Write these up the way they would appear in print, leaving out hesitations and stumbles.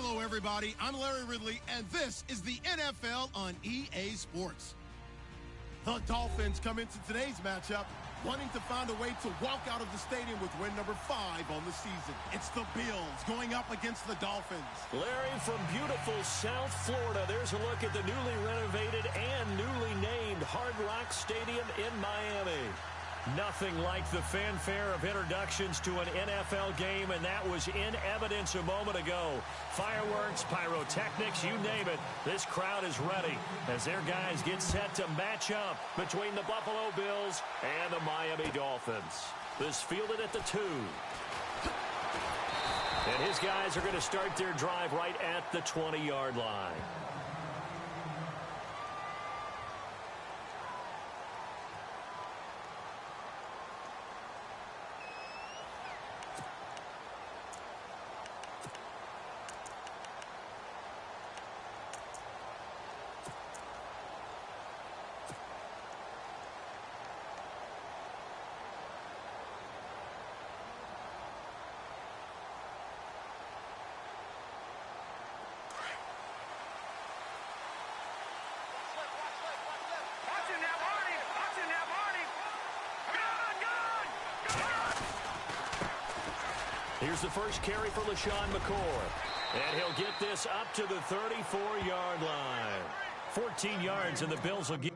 Hello, everybody. I'm Larry Ridley, and this is the NFL on EA Sports. The Dolphins come into today's matchup wanting to find a way to walk out of the stadium with win number 5 on the season. It's the Bills going up against the Dolphins. Larry, from beautiful South Florida, there's a look at the newly renovated and newly named Hard Rock Stadium in Miami. Nothing like the fanfare of introductions to an NFL game, and that was in evidence a moment ago. Fireworks, pyrotechnics, you name it. This crowd is ready as their guys get set to match up between the Buffalo Bills and the Miami Dolphins. This fielded at the 2. And his guys are going to start their drive right at the 20-yard line. Here's the first carry for LaShawn McCoy. And he'll get this up to the 34-yard line. 14 yards, and the Bills will get...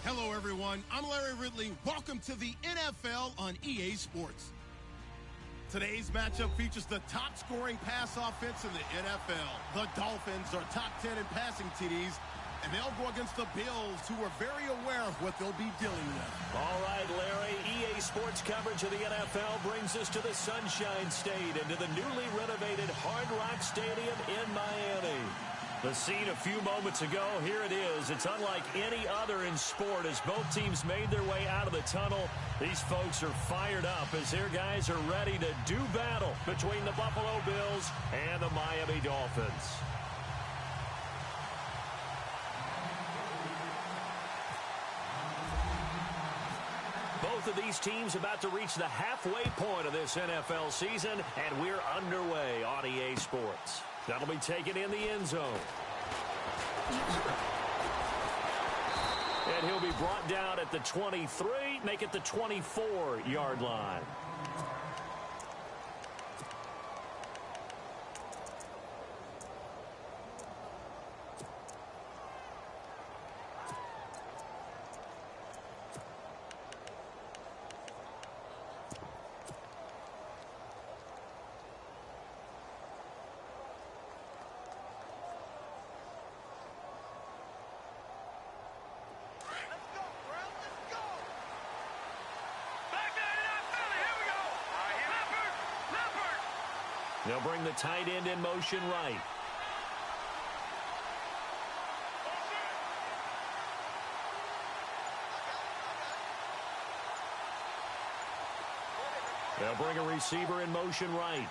Hello, everyone. I'm Larry Ridley. Welcome to the NFL on EA Sports. Today's matchup features the top-scoring pass offense in the NFL. The Dolphins are top 10 in passing TDs, and they'll go against the Bills, who are very aware of what they'll be dealing with. All right, Larry, EA Sports coverage of the NFL brings us to the Sunshine State and to the newly renovated Hard Rock Stadium in Miami. The scene a few moments ago, here it is. It's unlike any other in sport as both teams made their way out of the tunnel. These folks are fired up as their guys are ready to do battle between the Buffalo Bills and the Miami Dolphins. Both of these teams about to reach the halfway point of this NFL season, and we're underway on EA Sports. That'll be taken in the end zone. And he'll be brought down at the 23, make it the 24-yard line. They'll bring the tight end in motion right. They'll bring a receiver in motion right.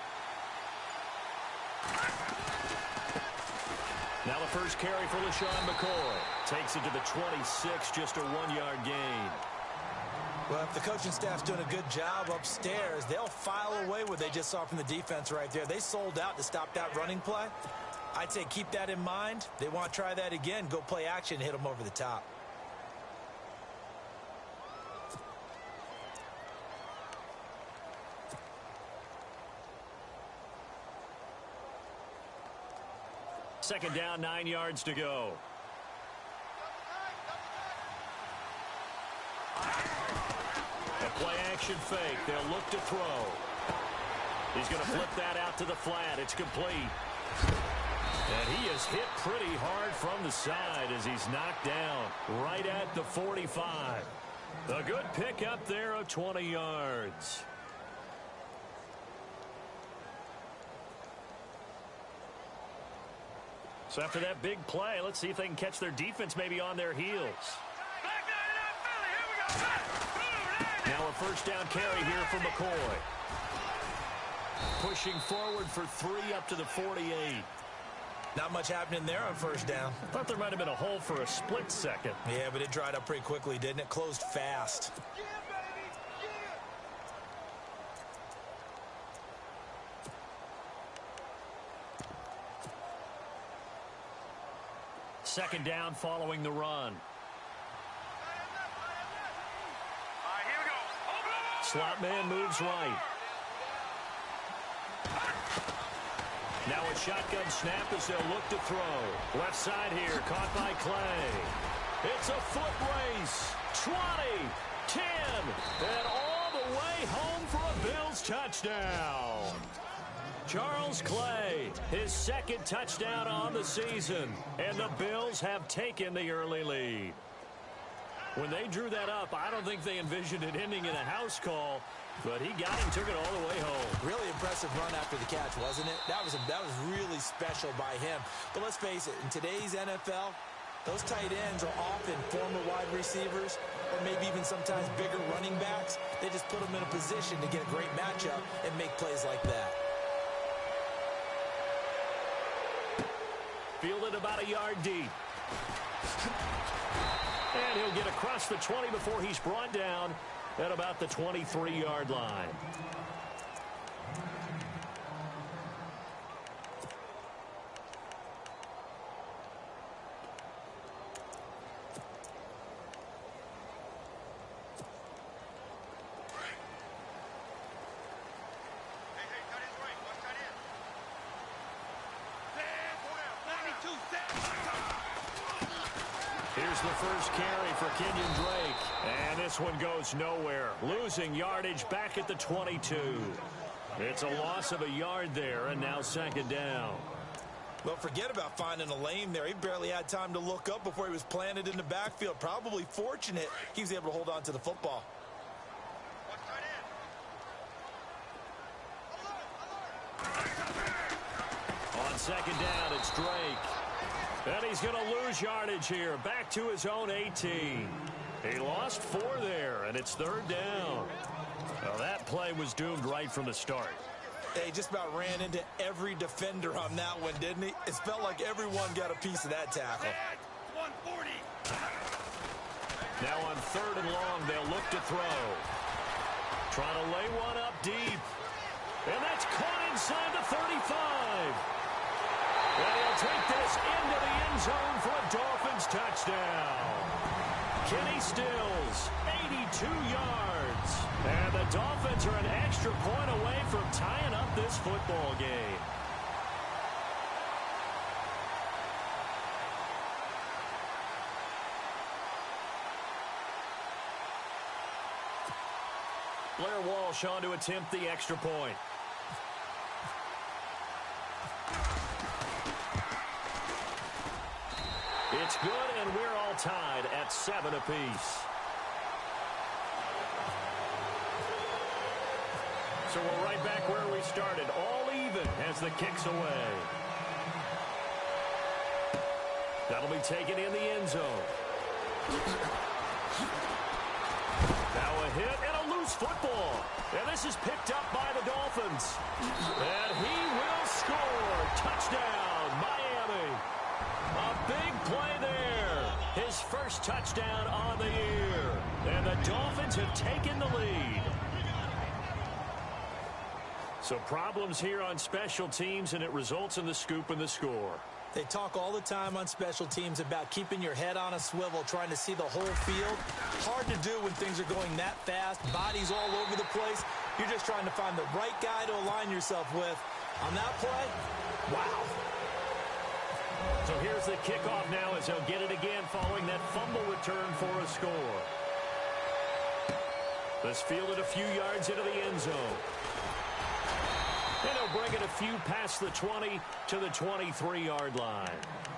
Now the first carry for LaShawn McCoy. Takes it to the 26, just a 1-yard gain. Well, if the coaching staff's doing a good job upstairs, they'll file away what they just saw from the defense right there. They sold out to stop that running play. I'd say keep that in mind. They want to try that again, go play action, and hit them over the top. Second down, 9 yards to go. Play action fake. They'll look to throw. He's going to flip that out to the flat. It's complete. And he is hit pretty hard from the side as he's knocked down right at the 45. A good pickup there of 20 yards. So after that big play, let's see if they can catch their defense maybe on their heels. Now a first down carry here for McCoy. Pushing forward for 3 up to the 48. Not much happening there on first down. I thought there might have been a hole for a split second. Yeah, but it dried up pretty quickly, didn't it? Closed fast. Yeah, baby. Yeah. Second down following the run. Slot man moves right. Now a shotgun snap as they'll look to throw. Left side here, caught by Clay. It's a foot race. 20, 10, and all the way home for a Bills touchdown. Charles Clay, his second touchdown on the season, and the Bills have taken the early lead. When they drew that up, I don't think they envisioned it ending in a house call, but he got him, took it all the way home. Really impressive run after the catch, wasn't it? That was really special by him. But let's face it, in today's NFL, those tight ends are often former wide receivers or maybe even sometimes bigger running backs. They just put them in a position to get a great matchup and make plays like that. Fielded about a yard deep. And he'll get across the 20 before he's brought down at about the 23-yard line. Here's the first carry for Kenyon Drake. And this one goes nowhere. Losing yardage back at the 22. It's a loss of a yard there, and now second down. Well, forget about finding a lane there. He barely had time to look up before he was planted in the backfield. Probably fortunate he was able to hold on to the football. On second down, it's Drake. And he's going to lose yardage here. Back to his own 18. He lost 4 there, and it's third down. Well, that play was doomed right from the start. He just about ran into every defender on that one, didn't he? It felt like everyone got a piece of that tackle. 140. Now on third and long, they'll look to throw. Trying to lay one up deep. And that's caught inside the 35. And he'll take this into the end zone for a Dolphins touchdown. Kenny Stills, 82 yards. And the Dolphins are an extra point away from tying up this football game. Blair Walsh on to attempt the extra point. It's good, and we're all tied at 7 apiece. So we're right back where we started, all even as the kick's away. That'll be taken in the end zone. Now a hit and a loose football. And this is picked up by the Dolphins. And he will score. Touchdown, Miami. A big play there. His first touchdown on the year. And the Dolphins have taken the lead. So problems here on special teams, and it results in the scoop and the score. They talk all the time on special teams about keeping your head on a swivel, trying to see the whole field. Hard to do when things are going that fast, bodies all over the place. You're just trying to find the right guy to align yourself with. On that play, wow. So here's the kickoff now as he'll get it again following that fumble return for a score. This fielded a few yards into the end zone. And he'll bring it a few past the 20 to the 23-yard line.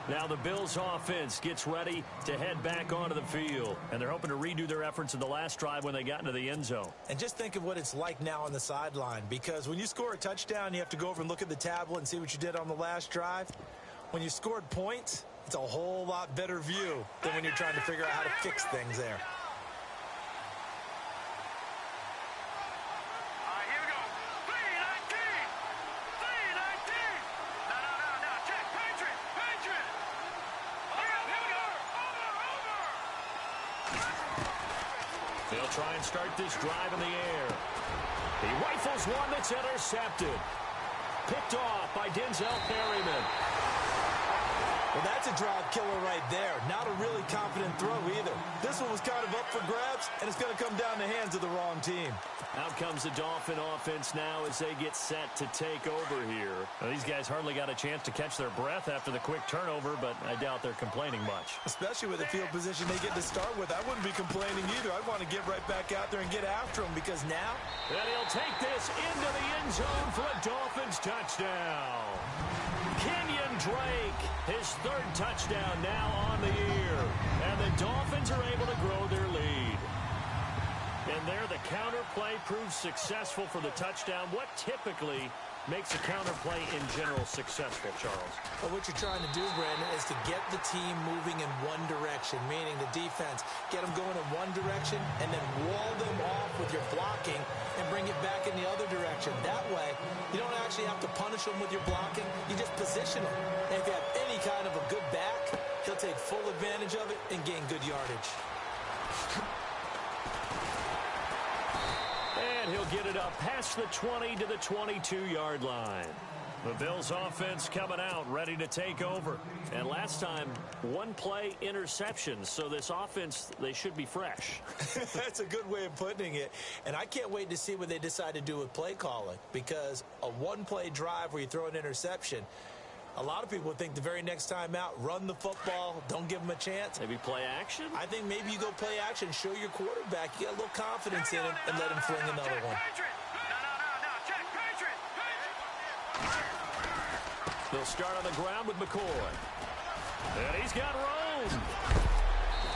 Now the Bills offense gets ready to head back onto the field. And they're hoping to redo their efforts in the last drive when they got into the end zone. And just think of what it's like now on the sideline. Because when you score a touchdown, you have to go over and look at the tablet and see what you did on the last drive. When you scored points, it's a whole lot better view than when you're trying to figure out how to fix things there. They'll try and start this drive in the air. He rifles one that's intercepted. Picked off by Denzel Perryman. Well, that's a drive killer right there. Not a really confident throw either. This one was kind of up for grabs, and it's going to come down the hands of the wrong team. Out comes the Dolphin offense now as they get set to take over here. Now, these guys hardly got a chance to catch their breath after the quick turnover, but I doubt they're complaining much. Especially with the field position they get to start with. I wouldn't be complaining either. I'd want to get right back out there and get after them because now... And he'll take this into the end zone for a Dolphins touchdown. Kenyon Drake, his third touchdown now on the year. And the Dolphins are able to grow their lead. And there, the counter play proves successful for the touchdown. What typically makes a counter play in general successful, Charles? Well, what you're trying to do, Brandon, is to get the team moving in one direction, meaning the defense. Get them going in one direction and then wall them off with your blocking and bring it back in the other direction. That way, you don't actually have to punish them with your blocking. You just position them. And if you have any kind of a good back, he'll take full advantage of it and gain good yardage. And he'll get it up past the 20 to the 22-yard line. The Bills offense coming out, ready to take over. And last time, one play interception. So this offense, they should be fresh. That's a good way of putting it. And I can't wait to see what they decide to do with play calling. Because a one-play drive where you throw an interception, A lot of people think the very next time out, run the football, don't give them a chance. Maybe play action? I think maybe you go play action, show your quarterback you got a little confidence in him, and let him fling another one. They'll start on the ground with McCoy. And he's got room.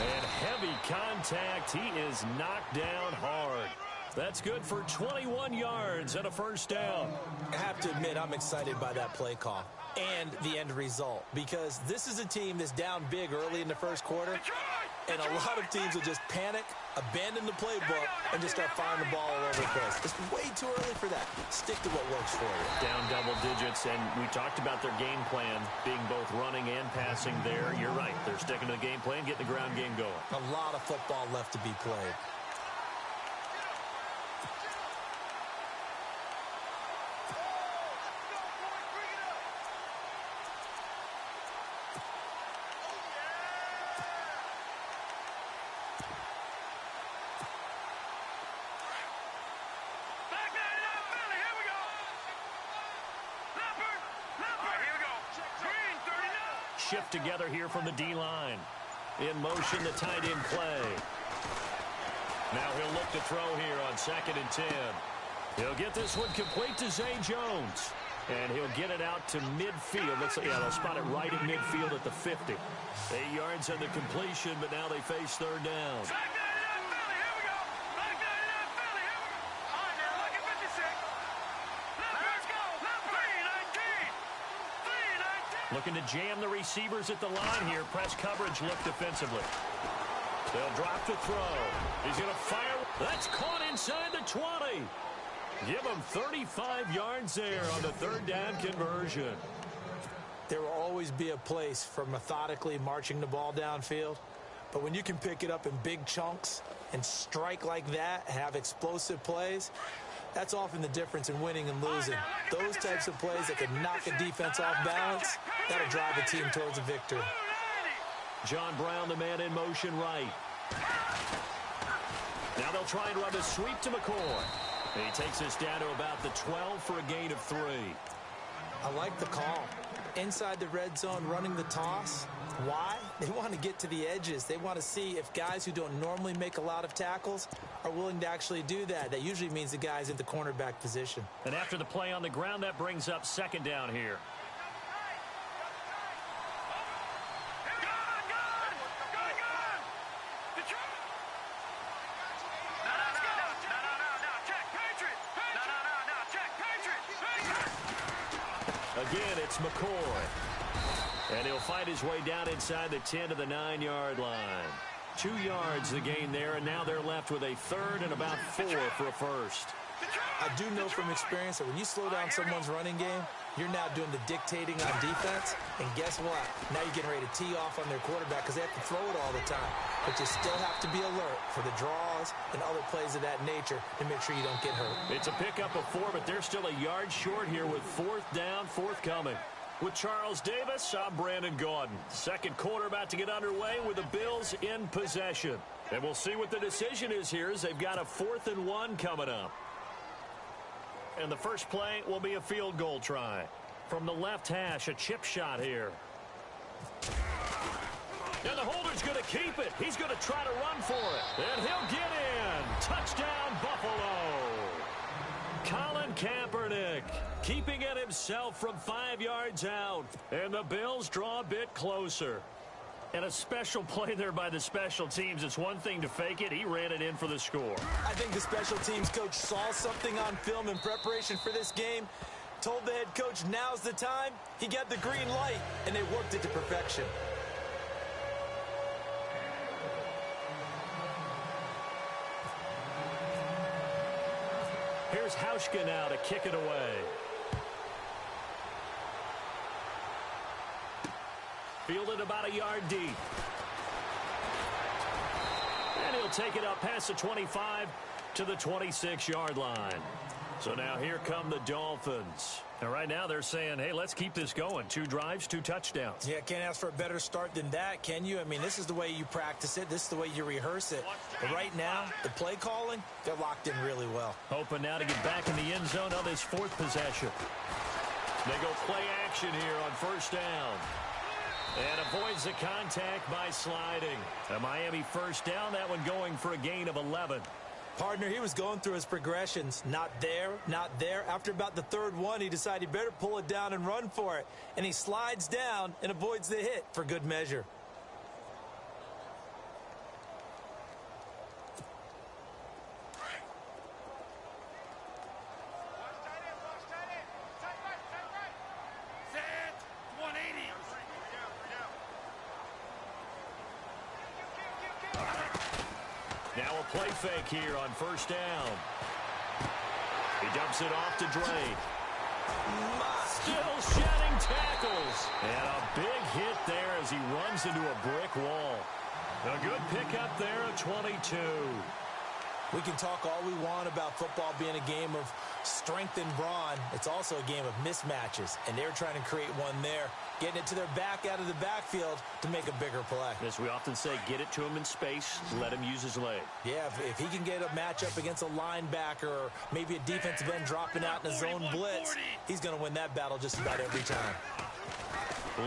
And heavy contact. He is knocked down hard. That's good for 21 yards and a first down. I have to admit, I'm excited by that play call and the end result, because this is a team that's down big early in the first quarter, and a lot of teams will just panic, abandon the playbook, and just start firing the ball all over the place. It's way too early for that. Stick to what works for you. Down double digits, and we talked about their game plan being both running and passing there. You're right. They're sticking to the game plan, getting the ground game going. A lot of football left to be played. Shift together here from the D-line. In motion, the tight end Clay. Now he'll look to throw here on 2nd and 10. He'll get this one complete to Zay Jones. And he'll get it out to midfield. Looks like, yeah, they'll spot it right at midfield at the 50. 8 yards on the completion, but now they face third down. Looking to jam the receivers at the line here. Press coverage look defensively. They'll drop to throw. He's going to fire. That's caught inside the 20. Give him 35 yards there on the third down conversion. There will always be a place for methodically marching the ball downfield. But when you can pick it up in big chunks and strike like that, have explosive plays, that's often the difference in winning and losing. Those types of plays that can knock a defense off balance, that'll drive a team towards a victory. John Brown, the man in motion right. Now they'll try and run a sweep to McCoy. He takes us down to about the 12 for a gain of 3. I like the call. Inside the red zone, running the toss. Why? They want to get to the edges. They want to see if guys who don't normally make a lot of tackles are willing to actually do that. That usually means the guy's in the cornerback position. And after the play on the ground, that brings up 2nd down here. Again, it's McCoy. And he'll fight his way down inside the 10 to the 9-yard line. 2 yards the gain there, and now they're left with a third and about 4 for a first. I do know from experience that when you slow down someone's running game, you're now doing the dictating on defense. And guess what? Now you're getting ready to tee off on their quarterback because they have to throw it all the time. But you still have to be alert for the draws and other plays of that nature to make sure you don't get hurt. It's a pickup of 4, but they're still a yard short here with 4th down, forthcoming. With Charles Davis, I'm Brandon Gaudin. Second quarter about to get underway with the Bills in possession. And we'll see what the decision is here as they've got a 4th and 1 coming up. And the first play will be a field goal try. From the left hash, a chip shot here. And the holder's going to keep it. He's going to try to run for it. And he'll get in. Touchdown, Buffalo. Colin Kaepernick keeping it himself from 5 yards out. And the Bills draw a bit closer. And a special play there by the special teams. It's one thing to fake it. He ran it in for the score. I think the special teams coach saw something on film in preparation for this game, told the head coach now's the time. He got the green light, and they worked it to perfection. Here's Hauschka now to kick it away. Fielded about a yard deep. And he'll take it up past the 25 to the 26-yard line. So now here come the Dolphins. And right now they're saying, hey, let's keep this going. 2 drives, 2 touchdowns. Yeah, can't ask for a better start than that, can you? I mean, this is the way you practice it. This is the way you rehearse it. But right now, the play calling, they're locked in really well. Hoping now to get back in the end zone on this 4th possession. They go play action here on first down. And avoids the contact by sliding. A Miami first down, that one going for a gain of 11. Partner, he was going through his progressions. Not there, not there. After about the third one, he decided he better pull it down and run for it. And he slides down and avoids the hit for good measure. Now a play fake here on first down. He dumps it off to Dre. Still shedding tackles. And a big hit there as he runs into a brick wall. A good pickup there at 22. We can talk all we want about football being a game of strength and brawn. It's also a game of mismatches, and they're trying to create one there, getting it to their back out of the backfield to make a bigger play. As we often say, get it to him in space, let him use his leg. Yeah, if he can get a matchup against a linebacker or maybe a defensive end dropping out in a zone blitz, he's going to win that battle just about every time.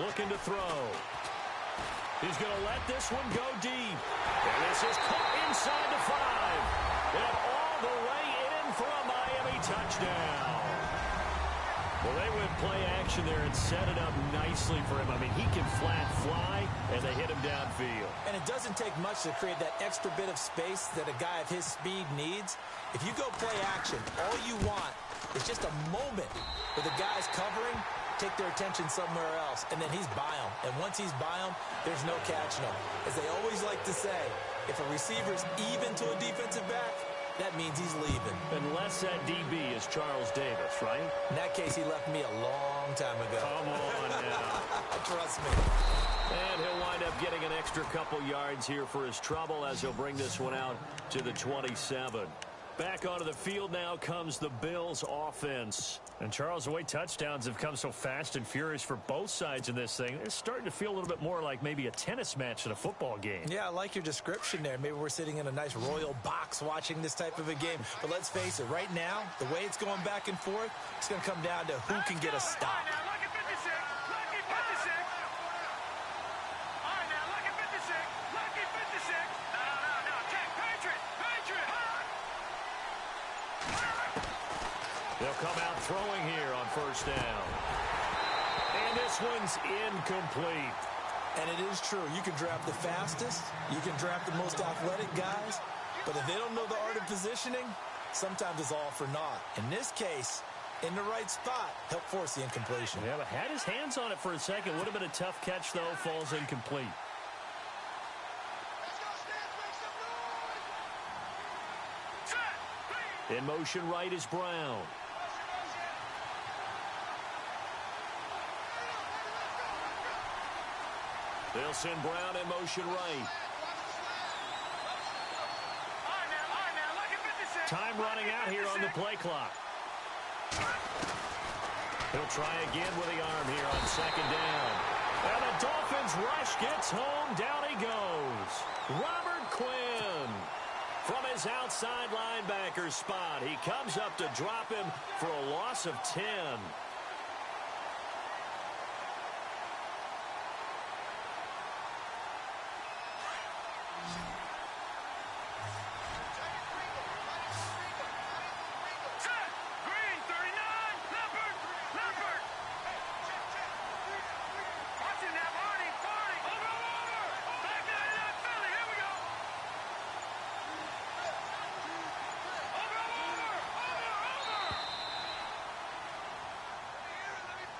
Looking to throw. He's going to let this one go deep. And this is caught inside the 5. And all the way in for a Miami touchdown. Well, they went play action there and set it up nicely for him. I mean, he can flat fly, and they hit him downfield. And it doesn't take much to create that extra bit of space that a guy of his speed needs. If you go play action, all you want is just a moment where the guy's covering, take their attention somewhere else, and then he's by him. And once he's by him, there's no catching him. As they always like to say, if a receiver's even to a defensive back, that means he's leaving. Unless that DB is Charles Davis, right? In that case, he left me a long time ago. Come on now. Trust me. And he'll wind up getting an extra couple yards here for his trouble as he'll bring this one out to the 27. Back onto the field now comes the Bills offense. And Charles, the way touchdowns have come so fast and furious for both sides in this thing, it's starting to feel a little bit more like maybe a tennis match than a football game. Yeah, I like your description there. Maybe we're sitting in a nice royal box watching this type of a game. But let's face it, right now, the way it's going back and forth, it's going to come down to who can get a stop. They'll come out throwing here on first down. And this one's incomplete. And it is true. You can draft the fastest. You can draft the most athletic guys. But if they don't know the art of positioning, sometimes it's all for naught. In this case, in the right spot, help force the incompletion. Yeah, but had his hands on it for a second. Would have been a tough catch, though. Falls incomplete. In motion right is Brown. They'll send Brown in motion right. Time running out here on the play clock. He'll try again with the arm here on second down. And the Dolphins rush gets home. Down he goes. Robert Quinn. From his outside linebacker spot, he comes up to drop him for a loss of 10.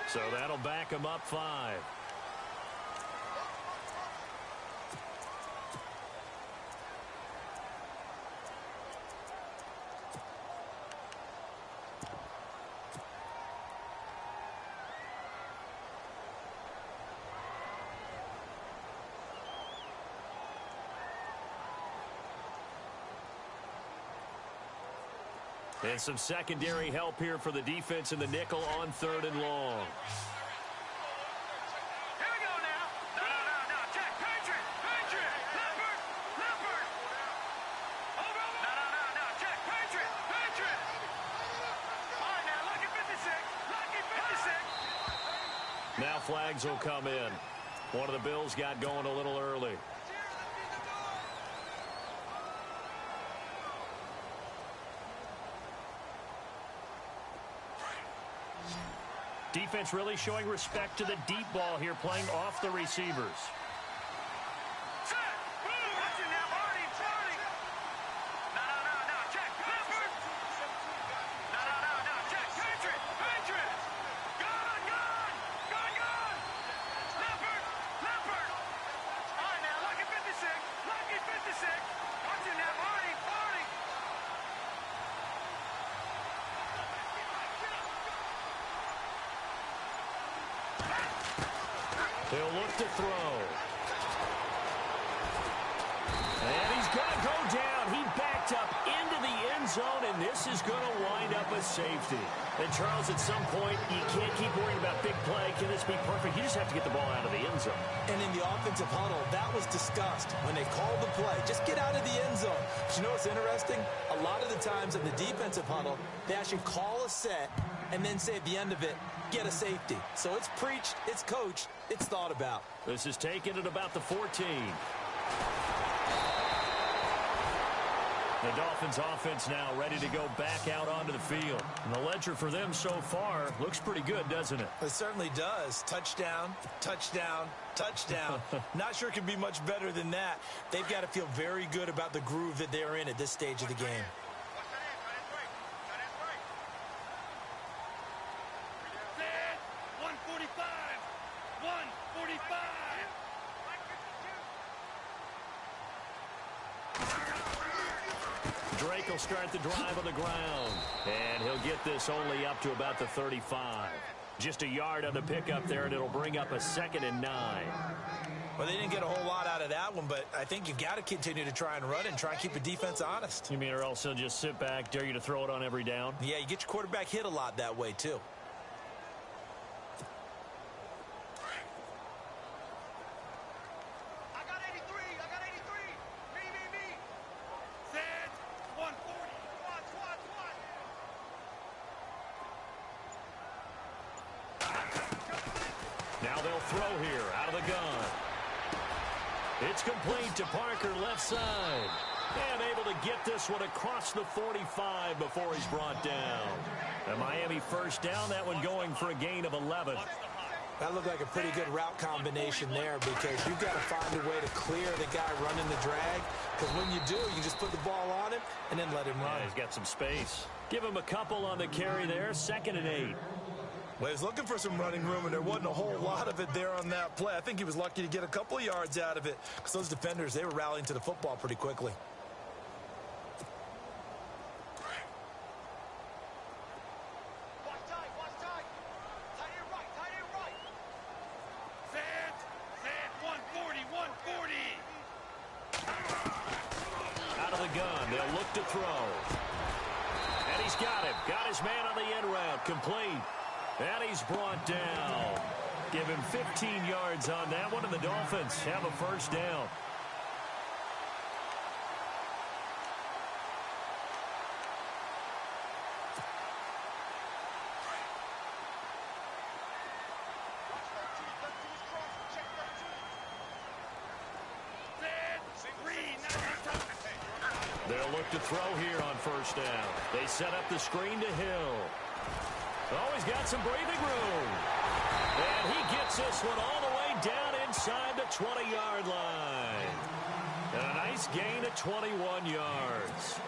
So that'll back him up 5. And some secondary help here for the defense in the nickel on 3rd and long. Here we go now. No. Check. Patriot. Leopard. Over. No. Check. Patriot. All right, now, lucky 56. Now flags will come in. One of the Bills got going a little early. Defense really showing respect to the deep ball here, playing off the receivers. He'll look to throw. And he's going to go down. He backed up into the end zone, and this is going to wind up a safety. And, Charles, at some point, you can't keep worrying about big play. Can this be perfect? You just have to get the ball out of the end zone. And in the offensive huddle, that was discussed when they called the play. Just get out of the end zone. But you know what's interesting? A lot of the times in the defensive huddle, they actually call a set and then say at the end of it, get a safety. So it's preached, it's coached, it's thought about. This is taken at about the 14. The Dolphins offense now ready to go back out onto the field. And the ledger for them so far looks pretty good, doesn't it? It certainly does. Touchdown, touchdown, touchdown. Not sure it can be much better than that. They've got to feel very good about the groove that they're in at this stage of the game. Drake will start the drive on the ground. And he'll get this only up to about the 35. Just a yard on the pickup there, and it'll bring up a 2nd and 9. Well, they didn't get a whole lot out of that one, but I think you've got to continue to try and run and try and keep the defense honest. You mean, or else they'll just sit back, dare you to throw it on every down? Yeah, you get your quarterback hit a lot that way, too. Now they'll throw here out of the gun. It's complete to Parker, left side. And able to get this one across the 45 before he's brought down. The Miami first down, that one going for a gain of 11. That looked like a pretty good route combination there because you've got to find a way to clear the guy running the drag. Because when you do, you just put the ball on him and then let him run. Yeah, he's got some space. Give him a couple on the carry there, 2nd and 8. Well, he was looking for some running room, and there wasn't a whole lot of it there on that play. I think he was lucky to get a couple of yards out of it because those defenders, they were rallying to the football pretty quickly. Out of the gun, they'll look to throw. And he's got him. Got his man on the end route, complete. And he's brought down. Give him 15 yards on that one, and the Dolphins have a first down. They'll look to throw here on first down. They set up the screen to Hill. Oh, he's got some breathing room. And he gets this one all the way down inside the 20-yard line. And a nice gain of 21 yards.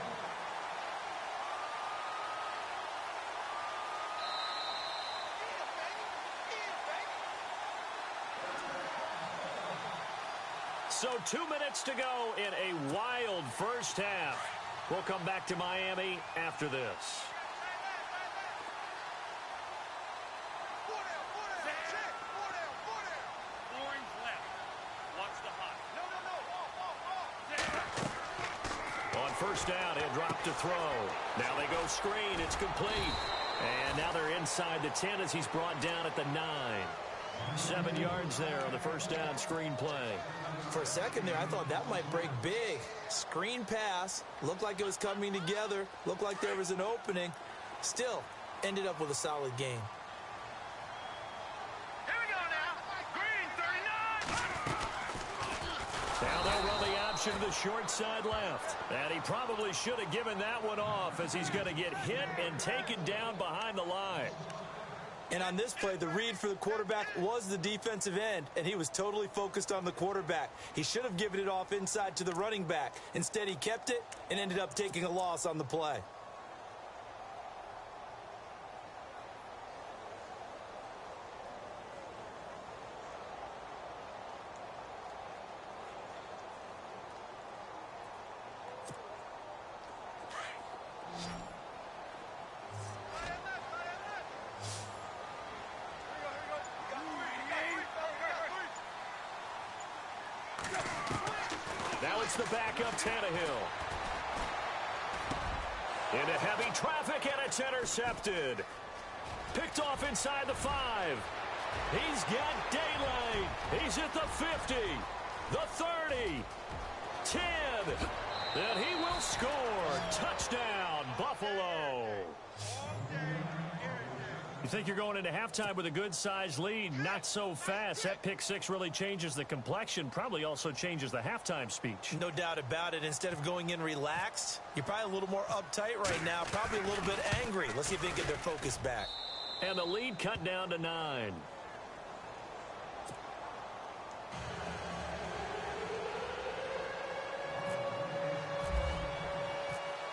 So 2 minutes to go in a wild first half. We'll come back to Miami after this. On first down, he'll drop to throw. Now they go screen. It's complete. And now they're inside the 10 as he's brought down at the 9. 7 yards there on the first down screen play. For a second there, I thought that might break big. Screen pass. Looked like it was coming together. Looked like there was an opening. Still, ended up with a solid game. Here we go, Now they'll run the option to the short side left. And he probably should have given that one off as he's going to get hit and taken down behind the line. And on this play, the read for the quarterback was the defensive end, and he was totally focused on the quarterback. He should have given it off inside to the running back. Instead, he kept it and ended up taking a loss on the play. Now it's the backup Tannehill. Into heavy traffic, and it's intercepted. Picked off inside the 5. He's got daylight. He's at the 50, the 30, 10. And he will score. Touchdown, Buffalo. You think you're going into halftime with a good-sized lead? Not so fast. That pick six really changes the complexion, probably also changes the halftime speech. No doubt about it. Instead of going in relaxed, you're probably a little more uptight right now, probably a little bit angry. Let's see if they can get their focus back. And the lead cut down to 9.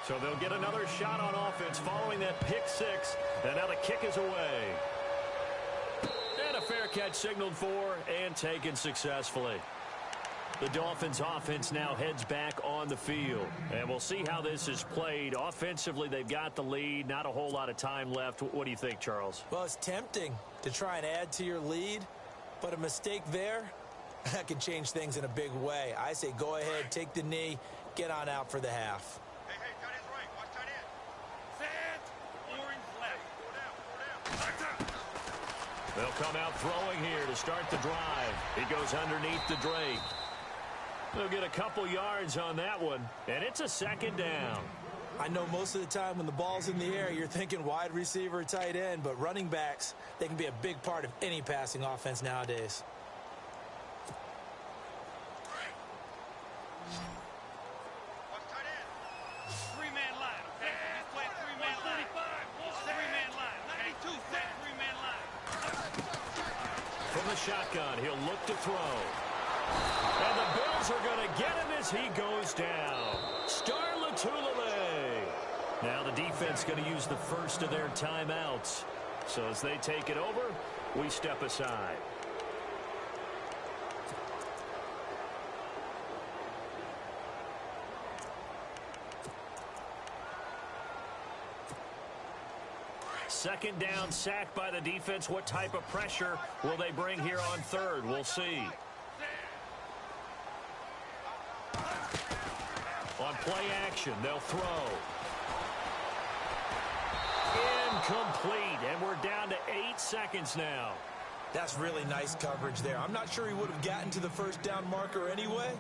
So they'll get another shot on offense following that pick six. And now the kick is away. And a fair catch signaled for and taken successfully. The Dolphins offense now heads back on the field. And we'll see how this is played. Offensively, they've got the lead. Not a whole lot of time left. What do you think, Charles? Well, it's tempting to try and add to your lead. But a mistake there, that could change things in a big way. I say go ahead, take the knee, get on out for the half. They'll come out throwing here to start the drive. He goes underneath to Drake. They'll get a couple yards on that one, and it's a second down. I know most of the time when the ball's in the air, you're thinking wide receiver, tight end, but running backs, they can be a big part of any passing offense nowadays. Shotgun. He'll look to throw. And the Bills are going to get him as he goes down. Star Latulippe. Now the defense going to use the first of their timeouts. So as they take it over, we step aside. Second down, sack by the defense. What type of pressure will they bring here on third? We'll see. On play action, they'll throw. Incomplete, and we're down to 8 seconds now. That's really nice coverage there. I'm not sure he would have gotten to the first down marker anyway.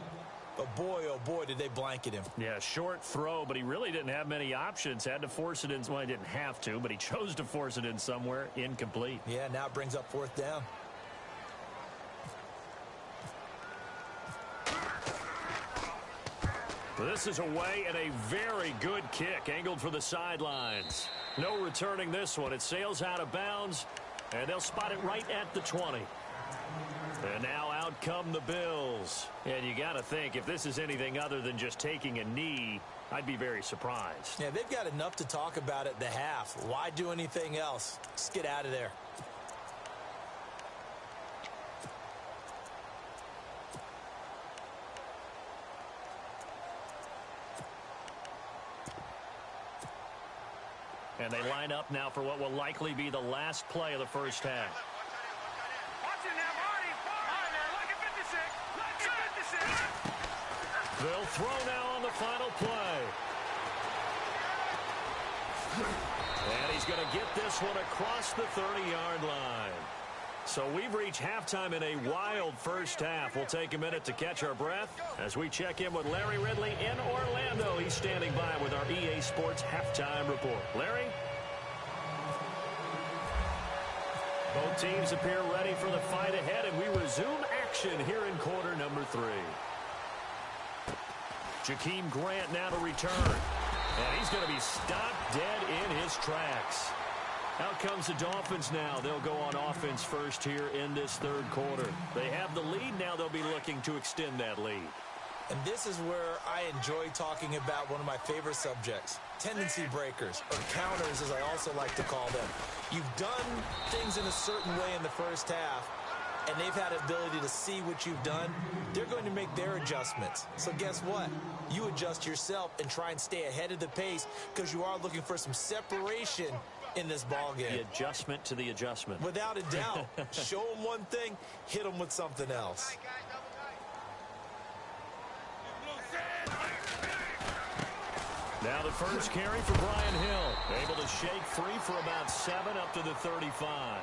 But boy, oh boy, did they blanket him. Yeah, short throw, but he really didn't have many options. Had to force it in. Well, he didn't have to, but he chose to force it in somewhere. Incomplete. Yeah, now it brings up fourth down. This is away and a very good kick. Angled for the sidelines. No returning this one. It sails out of bounds, and they'll spot it right at the 20. And now out come the Bills. And you got to think, if this is anything other than just taking a knee, I'd be very surprised. Yeah, they've got enough to talk about at the half. Why do anything else? Just get out of there. And they line up now for what will likely be the last play of the first half. They'll throw now on the final play. And he's going to get this one across the 30-yard line. So we've reached halftime in a wild first half. We'll take a minute to catch our breath as we check in with Larry Ridley in Orlando. He's standing by with our EA Sports Halftime Report. Larry? Both teams appear ready for the fight ahead, and we resume action here in quarter number 3. Jakeem Grant now to return. And he's going to be stopped dead in his tracks. Out comes the Dolphins now. They'll go on offense first here in this third quarter. They have the lead. Now they'll be looking to extend that lead. And this is where I enjoy talking about one of my favorite subjects, tendency breakers, or counters as I also like to call them. You've done things in a certain way in the first half, and they've had the ability to see what you've done. They're going to make their adjustments. So guess what? You adjust yourself and try and stay ahead of the pace because you are looking for some separation in this ball game. The adjustment to the adjustment. Without a doubt. Show them one thing, hit them with something else. Now the first carry for Brian Hill. Able to shake free for about 7 up to the 35.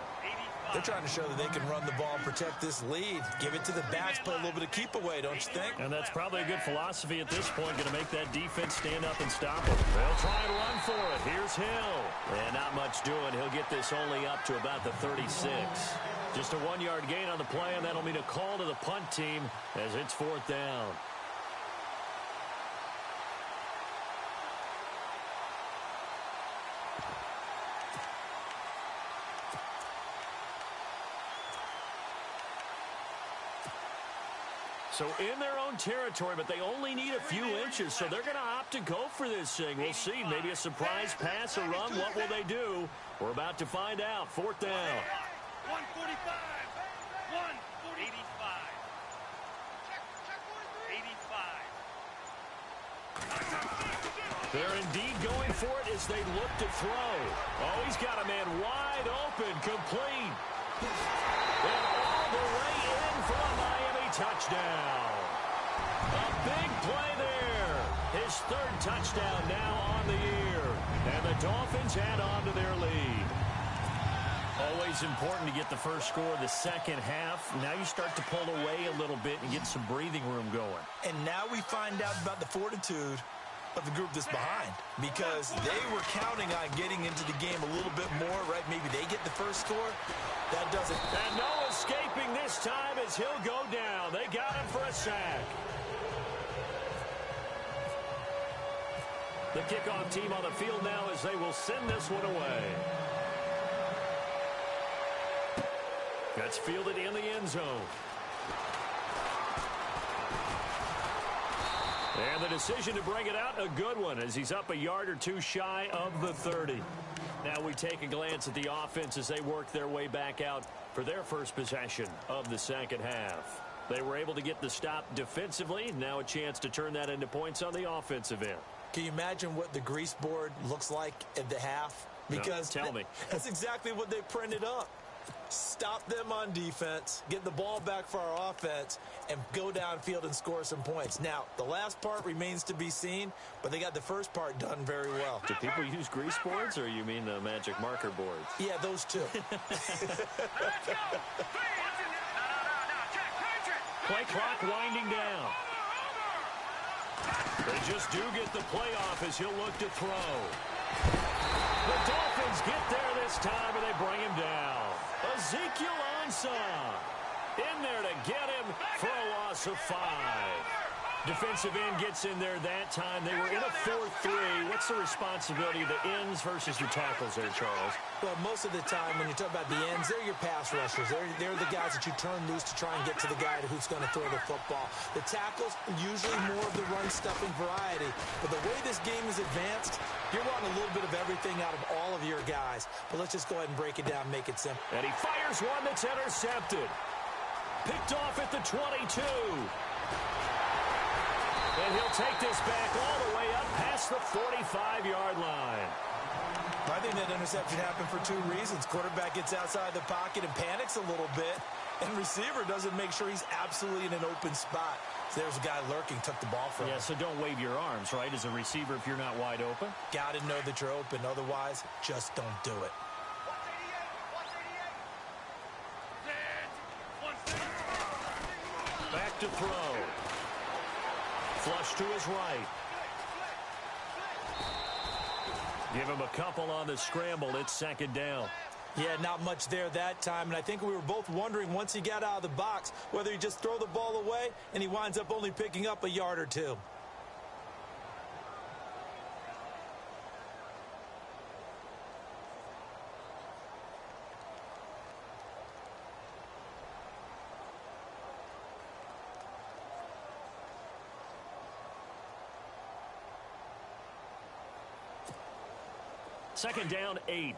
They're trying to show that they can run the ball and protect this lead. Give it to the backs, play a little bit of keep away, don't you think? And that's probably a good philosophy at this point. Going to make that defense stand up and stop them. They'll try and run for it. Here's Hill. And not much doing. He'll get this only up to about the 36. Just a 1-yard gain on the play, and that'll mean a call to the punt team as it's 4th down. So in their own territory, but they only need a few inches, so they're going to opt to go for this thing. We'll see. Maybe a surprise pass or run. What will they do? We're about to find out. 4th down. 145. 185. 85. They're indeed going for it as they look to throw. Oh, he's got a man wide open, complete. And all the way in for a Miami touchdown. A big play there. His 3rd touchdown now on the year. And the Dolphins add on to their lead. Always important to get the first score of the second half. Now you start to pull away a little bit and get some breathing room going. And now we find out about the fortitude of the group that's behind, because they were counting on getting into the game a little bit more, right? Maybe they get the first score. That doesn't. And no escaping this time as he'll go down. They got him for a sack. The kickoff team on the field now as they will send this one away. That's fielded in the end zone. And the decision to bring it out, a good one, as he's up a yard or two shy of the 30. Now we take a glance at the offense as they work their way back out for their first possession of the second half. They were able to get the stop defensively. Now a chance to turn that into points on the offensive end. Can you imagine what the grease board looks like at the half? Because no, tell me. That's exactly what they printed up. Stop them on defense, get the ball back for our offense, and go downfield and score some points. Now, the last part remains to be seen, but they got the first part done very well. Do people use grease boards, or you mean the magic marker boards? Yeah, those two. Play clock winding down. They just do get the playoff as he'll look to throw. The Dolphins get there this time, and they bring him down. Ezekiel Ansah in there to get him for a loss of 5. Defensive end gets in there that time. They were in a 4-3. What's the responsibility of the ends versus your tackles there, Charles? Well, most of the time when you talk about the ends, they're your pass rushers. They're the guys that you turn loose to try and get to the guy who's going to throw the football. The tackles, usually more of the run-stuffing variety. But the way this game is advanced, you're wanting a little bit of everything out of all of your guys. But let's just go ahead and break it down, make it simple. And he fires one that's intercepted. Picked off at the 22. And he'll take this back all the way up past the 45-yard line. I think that interception happened for 2 reasons. Quarterback gets outside the pocket and panics a little bit, and receiver doesn't make sure he's absolutely in an open spot. So there's a guy lurking, took the ball from him. Yeah, so don't wave your arms, right, as a receiver if you're not wide open? Got to know that you're open. Otherwise, just don't do it. Back to throw. Flush to his right. Give him a couple on the scramble. It's 2nd down. Yeah, not much there that time. And I think we were both wondering once he got out of the box whether he just throw the ball away and he winds up only picking up a yard or 2. Second down, 8.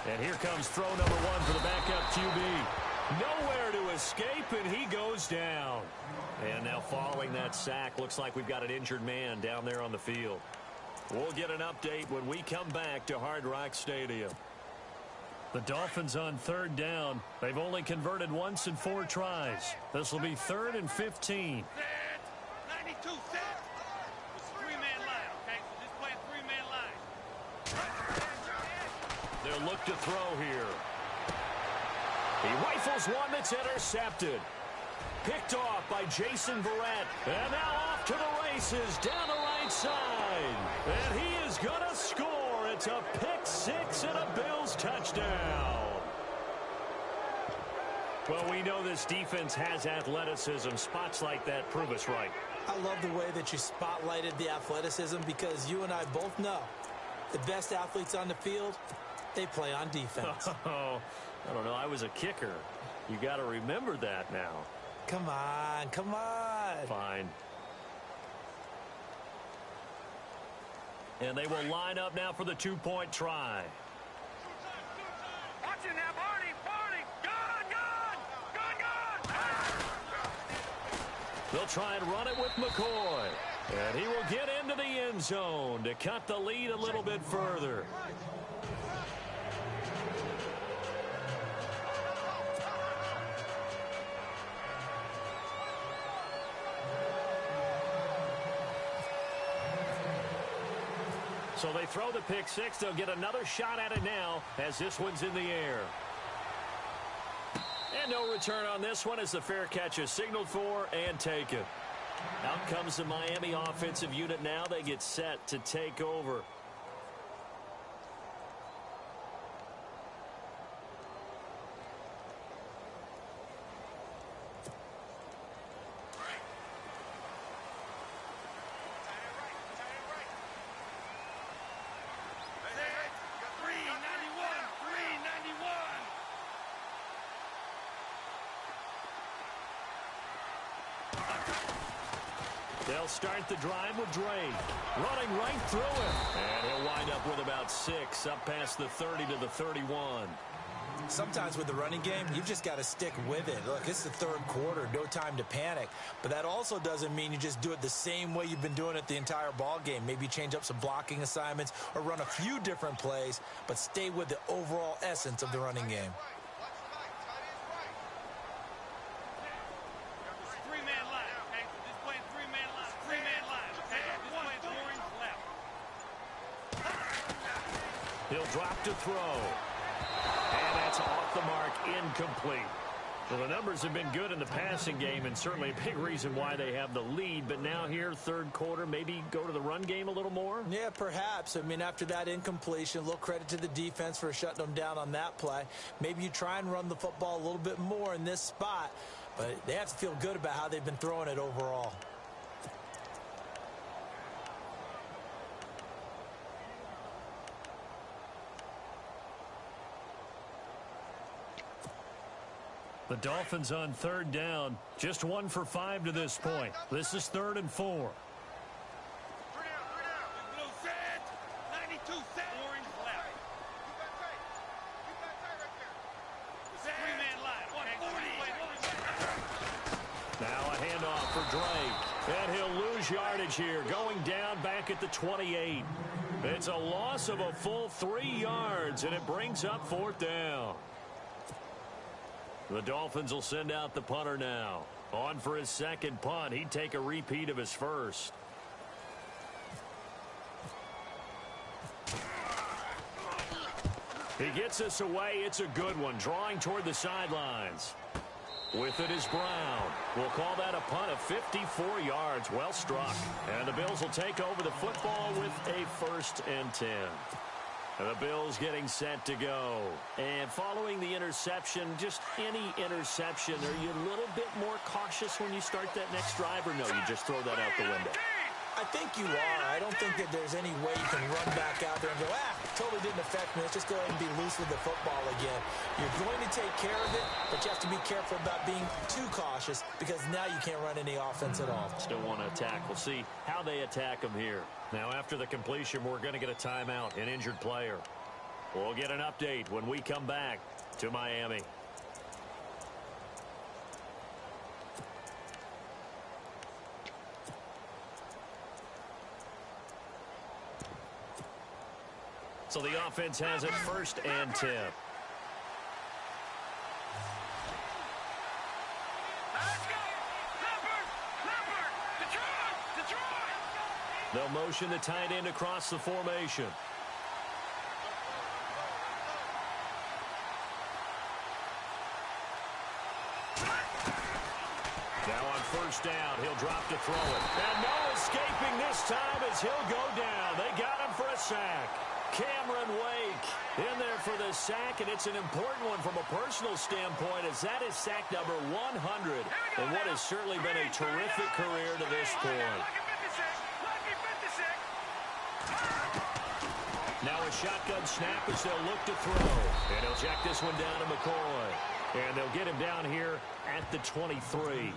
And here comes throw number 1 for the backup QB. Nowhere to escape, and he goes down. And now following that sack, looks like we've got an injured man down there on the field. We'll get an update when we come back to Hard Rock Stadium. The Dolphins on third down. They've only converted once in 4 tries. This will be 3rd and 15. Set. 92 set. It's a 3-man line, okay? So just play a 3-man line. They'll look to throw here. He rifles one that's intercepted. Picked off by Jason Verrett. And now off to the races down the right side. And he is going to score. It's a pick 6 and a Bills touchdown. Well, we know this defense has athleticism. Spots like that prove us right. I love the way that you spotlighted the athleticism because you and I both know the best athletes on the field, they play on defense. Oh, I don't know. I was a kicker. You got to remember that now. Come on, come on. Fine. And they will line up now for the 2-point try. Watch it now, Barney, Barney. Gun. They'll try and run it with McCoy. And he will get into the end zone to cut the lead a little bit further. So they throw the pick 6. They'll get another shot at it now as this one's in the air. And no return on this one as the fair catch is signaled for and taken. Out comes the Miami offensive unit now. They get set to take over. They'll start the drive with Drake. Running right through him. And he'll wind up with about 6 up past the 30 to the 31. Sometimes with the running game, you've just got to stick with it. Look, it's the third quarter, no time to panic. But that also doesn't mean you just do it the same way you've been doing it the entire ball game. Maybe change up some blocking assignments or run a few different plays, but stay with the overall essence of the running game. He'll drop to throw. And that's off the mark, incomplete. Well, the numbers have been good in the passing game and certainly a big reason why they have the lead. But now here, third quarter, maybe go to the run game a little more? Yeah, perhaps. I mean, after that incompletion, a little credit to the defense for shutting them down on that play. Maybe you try and run the football a little bit more in this spot. But they have to feel good about how they've been throwing it overall. The Dolphins on third down. Just 1 for 5 to this point. This is 3rd and 4. Now a handoff for Drake. And he'll lose yardage here. Going down back at the 28. It's a loss of a full 3 yards, and it brings up 4th down. The Dolphins will send out the punter now. On for his second punt. He'd take a repeat of his first. He gets us away. It's a good one. Drawing toward the sidelines. With it is Brown. We'll call that a punt of 54 yards. Well struck. And the Bills will take over the football with a 1st and 10. And the Bills getting set to go. And following the interception, just any interception, are you a little bit more cautious when you start that next drive, or no, you just throw that out the window? I think you are. I don't think that there's any way you can run back out there and go, totally didn't affect me. Let's just go ahead and be loose with the football again. You're going to take care of it, but you have to be careful about being too cautious because now you can't run any offense at all. Still want to attack. We'll see how they attack him here. Now, after the completion, we're going to get a timeout, an injured player. We'll get an update when we come back to Miami. So the offense has it 1st and 10. They'll motion the tight end across the formation. Now on 1st down, he'll drop to throw it. And no escaping this time as he'll go down. They got him for a sack. Cameron Wake in there for the sack, and it's an important one from a personal standpoint as that is sack number 100 in what has certainly been a terrific career to this point. Now a shotgun snap as they'll look to throw, and he'll check this one down to McCoy, and they'll get him down here at the 23.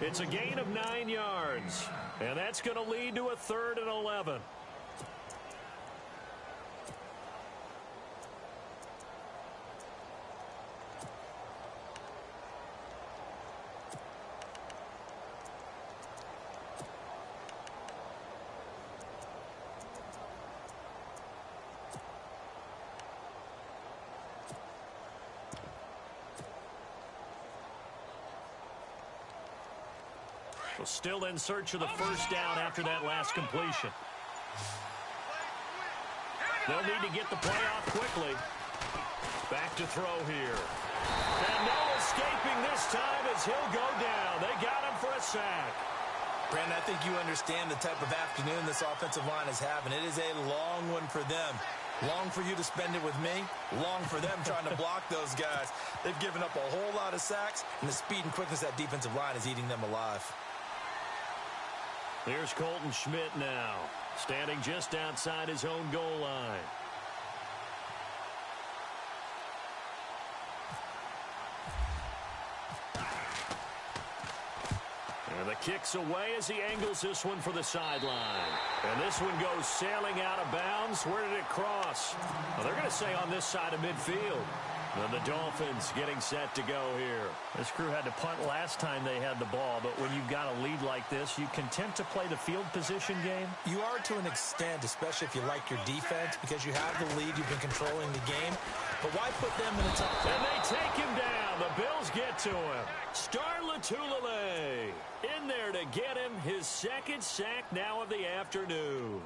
It's a gain of 9 yards, and that's going to lead to a 3rd and 11. Still in search of the 1st down after that last completion. They'll need to get the play off quickly. Back to throw here. And no escaping this time as he'll go down. They got him for a sack. Brandon, I think you understand the type of afternoon this offensive line is having. It is a long one for them. Long for you to spend it with me. Long for them trying to block those guys. They've given up a whole lot of sacks, and the speed and quickness of that defensive line is eating them alive. Here's Colton Schmidt now, standing just outside his own goal line. And the kick's away as he angles this one for the sideline. And this one goes sailing out of bounds. Where did it cross? Well, they're going to say on this side of midfield. And the Dolphins getting set to go here. This crew had to punt last time they had the ball, but when you've got a lead like this, you content to play the field position game? You are to an extent, especially if you like your defense, because you have the lead, you've been controlling the game. But why put them in a tough spot? And they take him down. The Bills get to him. Star Latulippe in there to get him his 2nd sack now of the afternoon.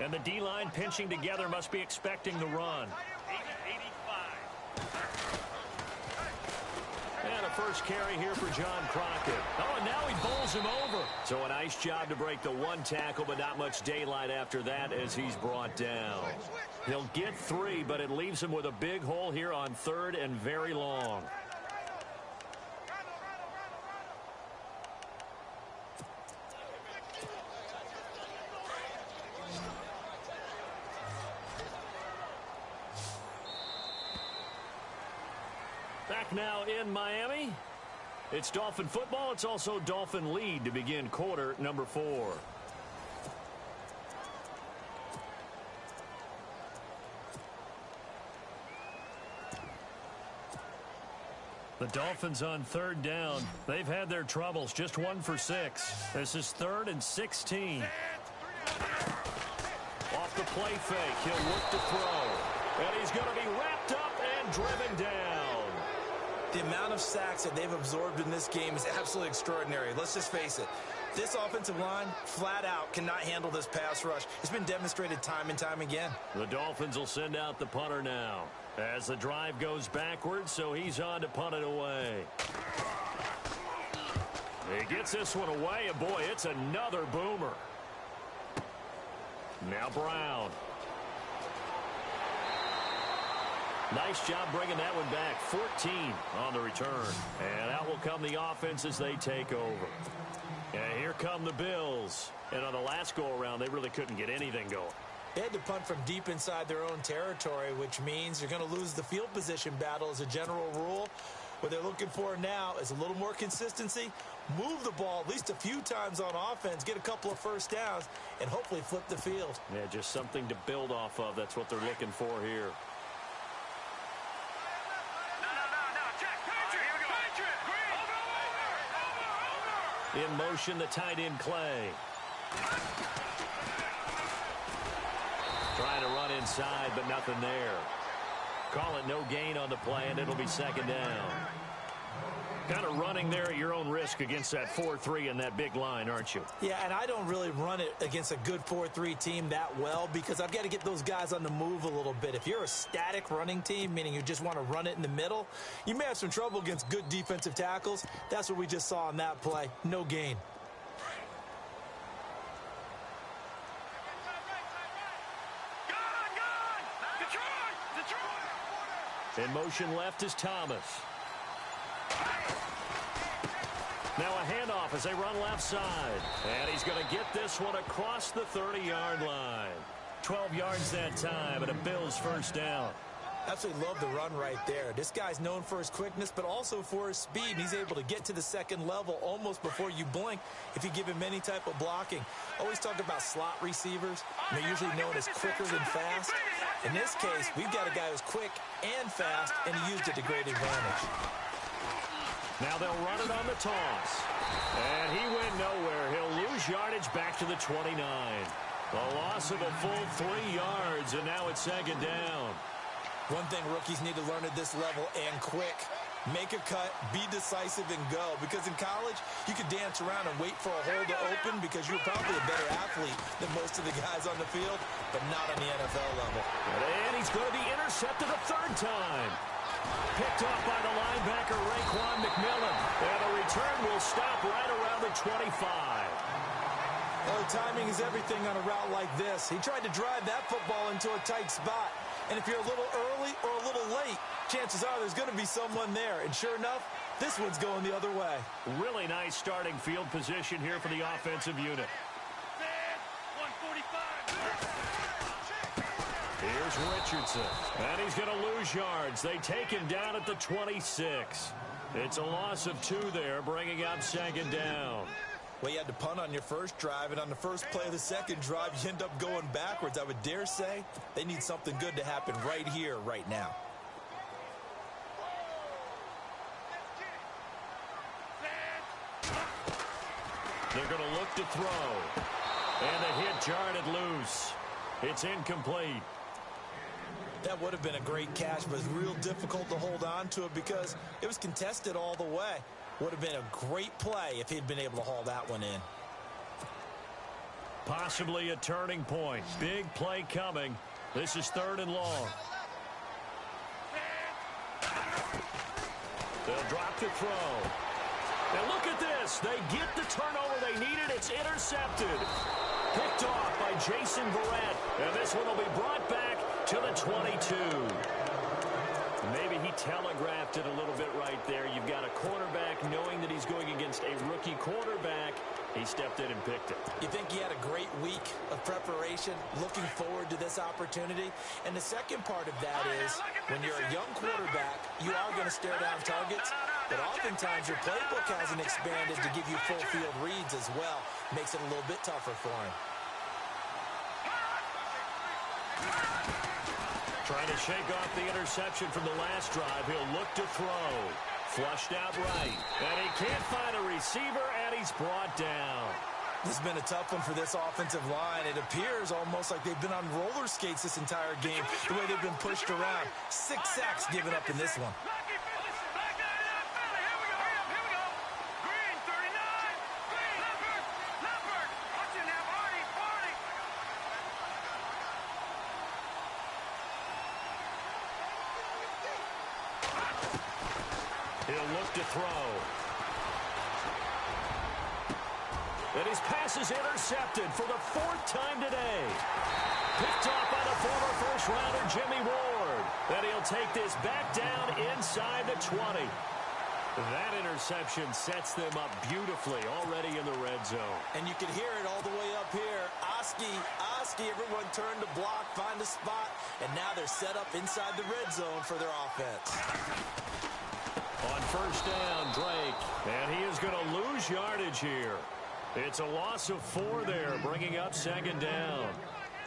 And the D-line pinching together must be expecting the run. 85. And a first carry here for John Crockett. Oh, and now he bowls him over. So a nice job to break the 1 tackle, but not much daylight after that as he's brought down. He'll get 3, but it leaves him with a big hole here on 3rd and very long. Back now in Miami. It's Dolphin football. It's also Dolphin lead to begin quarter number 4. The Dolphins on 3rd down. They've had their troubles. Just 1 for 6. This is 3rd and 16. Off the play fake. He'll look to throw. And he's going to be wrapped up and driven down. The amount of sacks that they've absorbed in this game is absolutely extraordinary. Let's just face it. This offensive line, flat out, cannot handle this pass rush. It's been demonstrated time and time again. The Dolphins will send out the punter now. As the drive goes backwards, so he's on to punt it away. He gets this one away, and boy, it's another boomer. Now Brown. Nice job bringing that one back. 14 on the return. And out will come the offense as they take over. And here come the Bills. And on the last go-around, they really couldn't get anything going. They had to punt from deep inside their own territory, which means you're going to lose the field position battle as a general rule. What they're looking for now is a little more consistency, move the ball at least a few times on offense, get a couple of first downs, and hopefully flip the field. Yeah, just something to build off of. That's what they're looking for here. In motion, the tight end Clay. Trying to run inside, but nothing there. Call it no gain on the play, and it'll be second down. Kind of running there at your own risk against that 4-3 and that big line, aren't you? Yeah, and I don't really run it against a good 4-3 team that well because I've got to get those guys on the move a little bit. If you're a static running team, meaning you just want to run it in the middle, you may have some trouble against good defensive tackles. That's what we just saw on that play. No gain. In motion left is Thomas. Now a handoff as they run left side. And he's going to get this one across the 30-yard line. 12 yards that time and a Bills first down. Absolutely love the run right there. This guy's known for his quickness, but also for his speed. He's able to get to the second level almost before you blink if you give him any type of blocking. Always talk about slot receivers. They're usually known as quicker than fast. In this case, we've got a guy who's quick and fast, and he used it to great advantage. Now they'll run it on the toss. And he went nowhere. He'll lose yardage back to the 29. A loss of a full 3 yards, and now it's second down. One thing rookies need to learn at this level and quick. Make a cut, be decisive, and go. Because in college, you could dance around and wait for a hole to open because you're probably a better athlete than most of the guys on the field, but not on the NFL level. And he's going to be intercepted a third time. Picked off by the linebacker, Raekwon McMillan. And the return will stop right around the 25. Well, timing is everything on a route like this. He tried to drive that football into a tight spot. And if you're a little early or a little late, chances are there's going to be someone there. And sure enough, this one's going the other way. Really nice starting field position here for the offensive unit. 145. Here's Richardson. And he's going to lose yards. They take him down at the 26. It's a loss of 2 there, bringing up second down. Well, you had to punt on your first drive, and on the first play of the second drive, you end up going backwards. I would dare say they need something good to happen right here, right now. They're going to look to throw. And the hit jarred it loose. It's incomplete. That would have been a great catch, but it's real difficult to hold on to it because it was contested all the way. Would have been a great play if he'd been able to haul that one in. Possibly a turning point. Big play coming. This is 3rd and long. They'll drop to throw. And look at this. They get the turnover they needed. It's intercepted. Picked off by Jason Verrett. And this one will be brought back to the 22. Maybe he telegraphed it a little bit right there. You've got a quarterback knowing that he's going against a rookie quarterback. He stepped in and picked it. You think he had a great week of preparation, looking forward to this opportunity? And the second part of that is when you're a young quarterback, you are going to stare down targets, but oftentimes your playbook hasn't expanded to give you full field reads as well. Makes it a little bit tougher for him. Trying to shake off the interception from the last drive. He'll look to throw. Flushed out right. And he can't find a receiver, and he's brought down. This has been a tough one for this offensive line. It appears almost like they've been on roller skates this entire game, the way they've been pushed around. 6 sacks given up in this one. He'll look to throw. And his pass is intercepted for the 4th time today. Picked off by the former first-rounder Jimmy Ward. And he'll take this back down inside the 20. That interception sets them up beautifully already in the red zone. And you can hear it all the way up here. Oski, everyone turned to block, find a spot, and now they're set up inside the red zone for their offense. On first down, Drake. And he is going to lose yardage here. It's a loss of 4 there, bringing up 2nd down.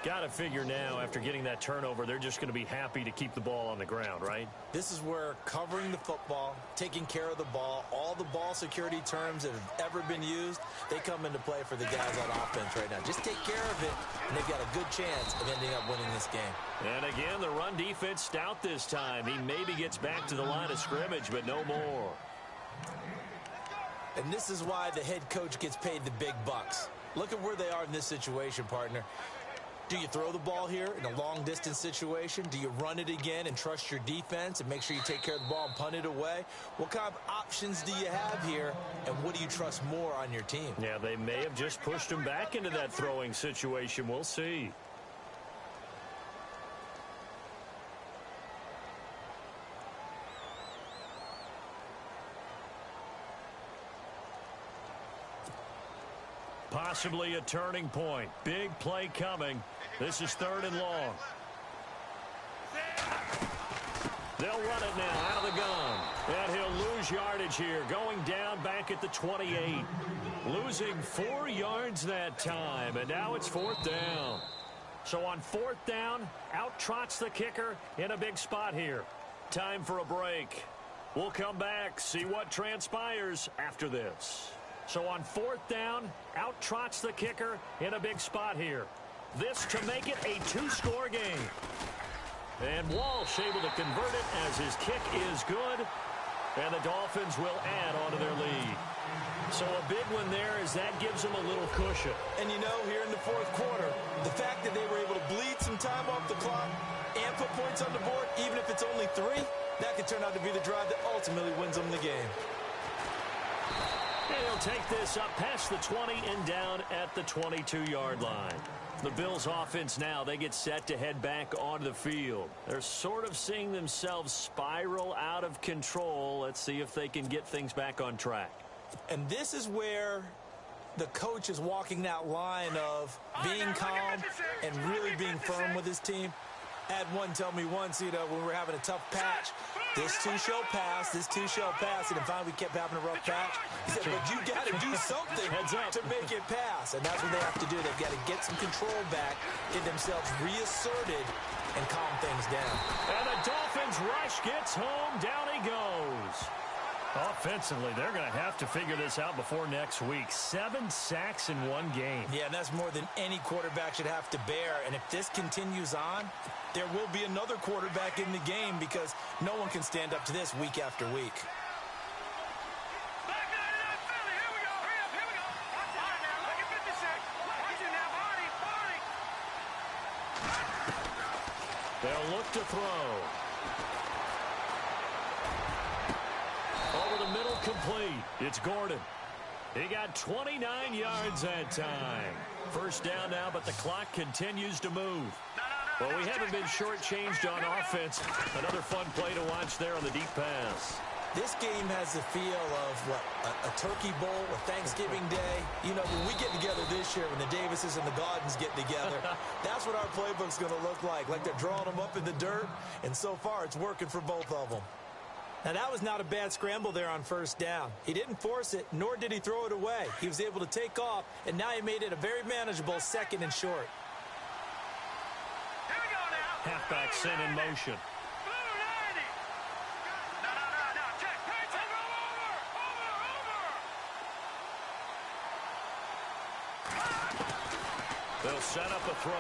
Got to figure now, after getting that turnover, they're just going to be happy to keep the ball on the ground, right? This is where covering the football, taking care of the ball, all the ball security terms that have ever been used, they come into play for the guys on offense right now. Just take care of it, and they've got a good chance of ending up winning this game. And again, the run defense stout this time. He maybe gets back to the line of scrimmage, but no more. And this is why the head coach gets paid the big bucks. Look at where they are in this situation, partner. Do you throw the ball here in a long-distance situation? Do you run it again and trust your defense and make sure you take care of the ball and punt it away? What kind of options do you have here, and what do you trust more on your team? Yeah, they may have just pushed him back into that throwing situation. We'll see. Possibly a turning point. Big play coming. This is 3rd and long. They'll run it now out of the gun. And he'll lose yardage here. Going down back at the 28. Losing 4 yards that time. And now it's 4th down. So on 4th down, out trots the kicker in a big spot here. Time for a break. We'll come back, see what transpires after this. So on 4th down, out trots the kicker in a big spot here. This to make it a 2-score game. And Walsh able to convert it as his kick is good. And the Dolphins will add on to their lead. So a big one there as that gives them a little cushion. And you know, here in the 4th quarter, the fact that they were able to bleed some time off the clock and put points on the board, even if it's only 3, that could turn out to be the drive that ultimately wins them the game. And he'll take this up past the 20 and down at the 22-yard line. The Bills' offense now, they get set to head back onto the field. They're sort of seeing themselves spiral out of control. Let's see if they can get things back on track. And this is where the coach is walking that line of being calm and really being firm with his team. I had one tell me once, when we were having a tough patch, this too shall pass, this too shall pass. And finally we kept having a rough patch. He said, but you got to do something to make it pass. And that's what they have to do. They've got to get some control back, get themselves reasserted, and calm things down. And the Dolphins rush gets home. Down he goes. Offensively, they're going to have to figure this out before next week. 7 sacks in 1 game. Yeah, and that's more than any quarterback should have to bear. And if this continues on, there will be another quarterback in the game because no one can stand up to this week after week. They'll look to throw. Over the middle, complete. It's Gordon. He got 29 yards that time. First down now, but the clock continues to move. Well, we haven't been shortchanged on offense. Another fun play to watch there on the deep pass. This game has the feel of, a Turkey Bowl, a Thanksgiving Day. When we get together this year, when the Davises and the Gaudens get together, that's what our playbook's going to look like they're drawing them up in the dirt, and so far it's working for both of them. Now, that was not a bad scramble there on first down. He didn't force it, nor did he throw it away. He was able to take off, and now he made it a very manageable 2nd and short. Halfback sent in motion. They'll set up a throw.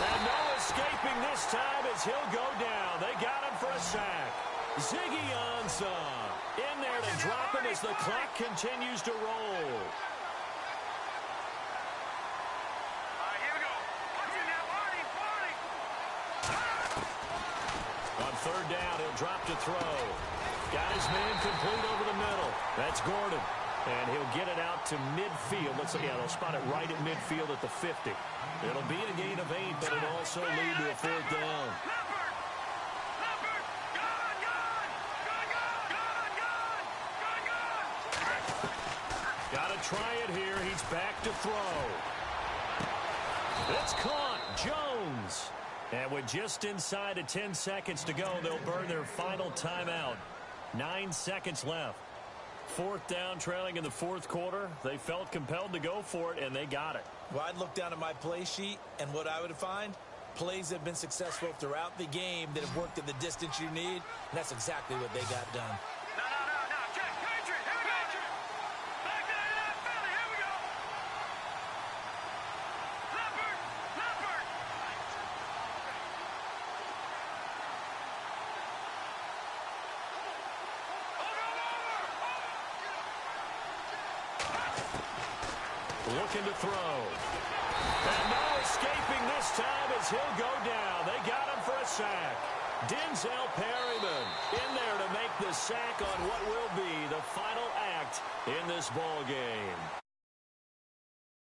And no escaping this time as he'll go down. They got him for a sack. Ziggy Ansah in there to drop him as the clock continues to roll. third down. He'll drop to throw. Got his man complete over the middle. That's Gordon. And he'll get it out to midfield. Let's see, yeah, they'll spot it right at midfield at the 50. It'll be a gain of 8, but it'll also lead to a fourth down. Got to try it here. He's back to throw. It's caught. Jones. And with just inside of 10 seconds to go, they'll burn their final timeout. 9 seconds left. Fourth down, trailing in the fourth quarter. They felt compelled to go for it, and they got it. Well, I'd look down at my play sheet, and what I would find, plays that have been successful throughout the game that have worked at the distance you need, and that's exactly what they got done. Looking to throw. And no escaping this time as he'll go down. They got him for a sack. Denzel Perryman in there to make the sack on what will be the final act in this ball game.